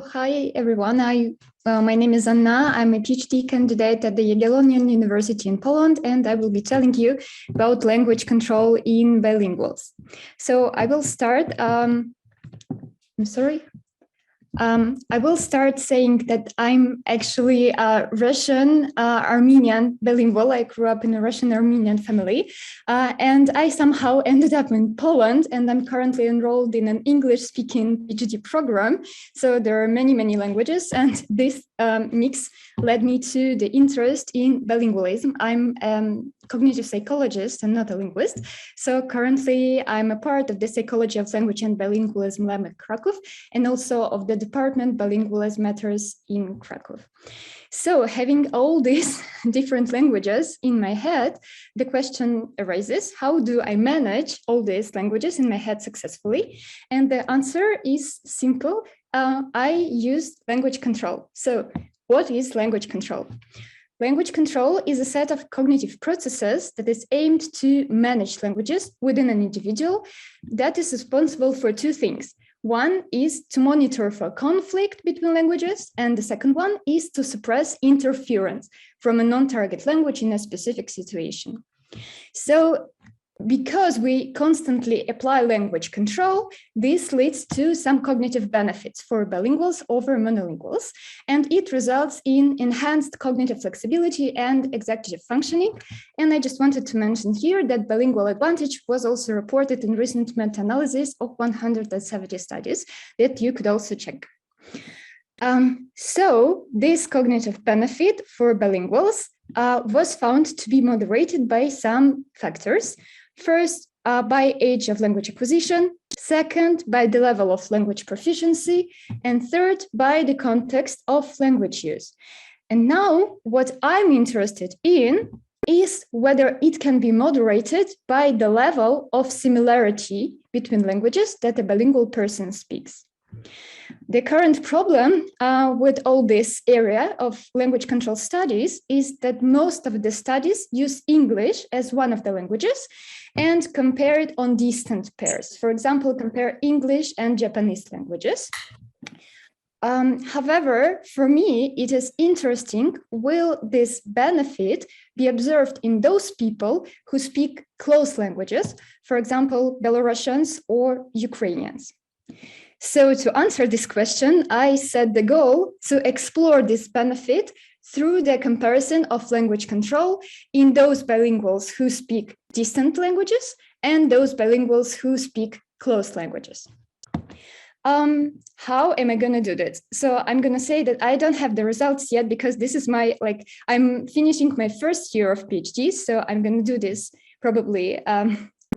Hi everyone. My name is Anna. I'm a PhD candidate at the Jagiellonian University in Poland, and I will be telling you about language control in bilinguals. So I will start. I will start saying that I'm actually a Russian Armenian bilingual. I grew up in a Russian Armenian family, and I somehow ended up in Poland, and I'm currently enrolled in an English-speaking PhD program. So there are many languages, and this mix led me to the interest in bilingualism. I'm a cognitive psychologist and not a linguist. So currently I'm a part of the Psychology of Language and Bilingualism lab at Krakow, and also of the department Bilingualism Matters in Krakow. So having all these different languages in my head, the question arises, how do I manage all these languages in my head successfully? And the answer is simple. I use language control. So what is language control? Language control is a set of cognitive processes that is aimed to manage languages within an individual that is responsible for two things. One is to monitor for conflict between languages, and the second one is to suppress interference from a non-target language in a specific situation. So because we constantly apply language control, this leads to some cognitive benefits for bilinguals over monolinguals, and it results in enhanced cognitive flexibility and executive functioning. And I just wanted to mention here that bilingual advantage was also reported in recent meta-analysis of 170 studies that you could also check. So this cognitive benefit for bilinguals was found to be moderated by some factors. First, by age of language acquisition, second, by the level of language proficiency, and third, by the context of language use. And now what I'm interested in is whether it can be moderated by the level of similarity between languages that a bilingual person speaks. The current problem with all this area of language control studies is that most of the studies use English as one of the languages and compare it on distant pairs. For example, compare English and Japanese languages. However, for me, it is interesting, will this benefit be observed in those people who speak close languages, for example, Belarusians or Ukrainians? So to answer this question, I set the goal to explore this benefit through the comparison of language control in those bilinguals who speak distant languages and those bilinguals who speak close languages. How am I going to do this? So I'm going to say that I don't have the results yet because this is I'm finishing my first year of PhD, so I'm going to do this probably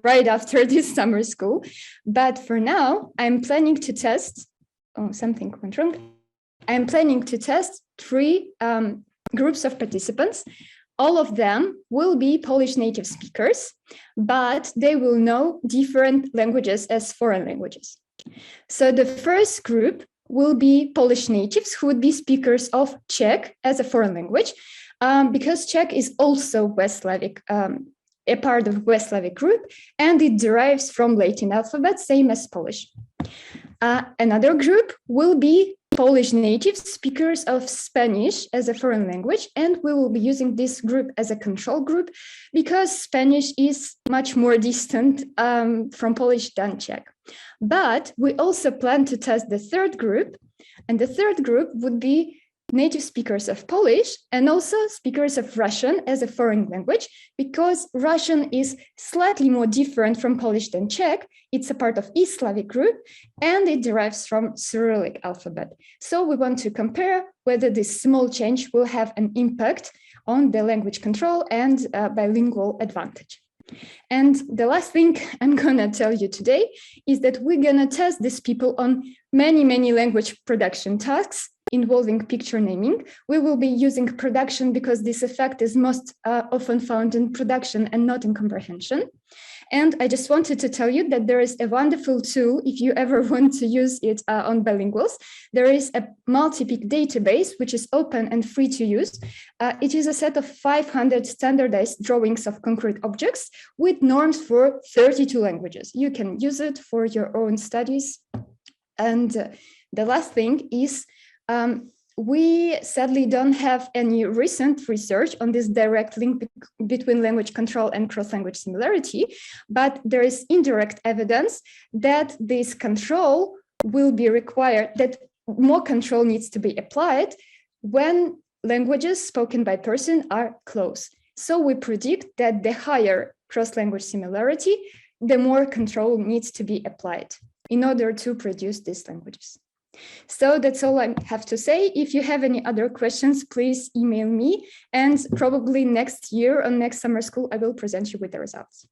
right after this summer school. But for now, I'm planning to test, something went wrong. I'm planning to test 3 groups of participants. All of them will be Polish native speakers, but they will know different languages as foreign languages. So the first group will be Polish natives who would be speakers of Czech as a foreign language, because Czech is also West Slavic, a part of West Slavic group, and it derives from Latin alphabet, same as Polish. Another group will be Polish native speakers of Spanish as a foreign language, and we will be using this group as a control group because Spanish is much more distant from Polish than Czech. But we also plan to test the third group, and the third group would be native speakers of Polish and also speakers of Russian as a foreign language, because Russian is slightly more different from Polish than Czech. It's a part of East Slavic group and it derives from Cyrillic alphabet. So we want to compare whether this small change will have an impact on the language control and bilingual advantage. And the last thing I'm gonna tell you today is that we're gonna test these people on many language production tasks involving picture naming. We will be using production because this effect is most often found in production and not in comprehension. And I just wanted to tell you that there is a wonderful tool if you ever want to use it on bilinguals. There is a multi-peak database, which is open and free to use. It is a set of 500 standardized drawings of concrete objects with norms for 32 languages. You can use it for your own studies. And The last thing is we sadly don't have any recent research on this direct link between language control and cross-language similarity, but there is indirect evidence that this control will be required, that more control needs to be applied when languages spoken by person are close. So we predict that the higher cross-language similarity, the more control needs to be applied in order to produce these languages. So that's all I have to say. If you have any other questions, please email me. And probably next year or next summer school, I will present you with the results.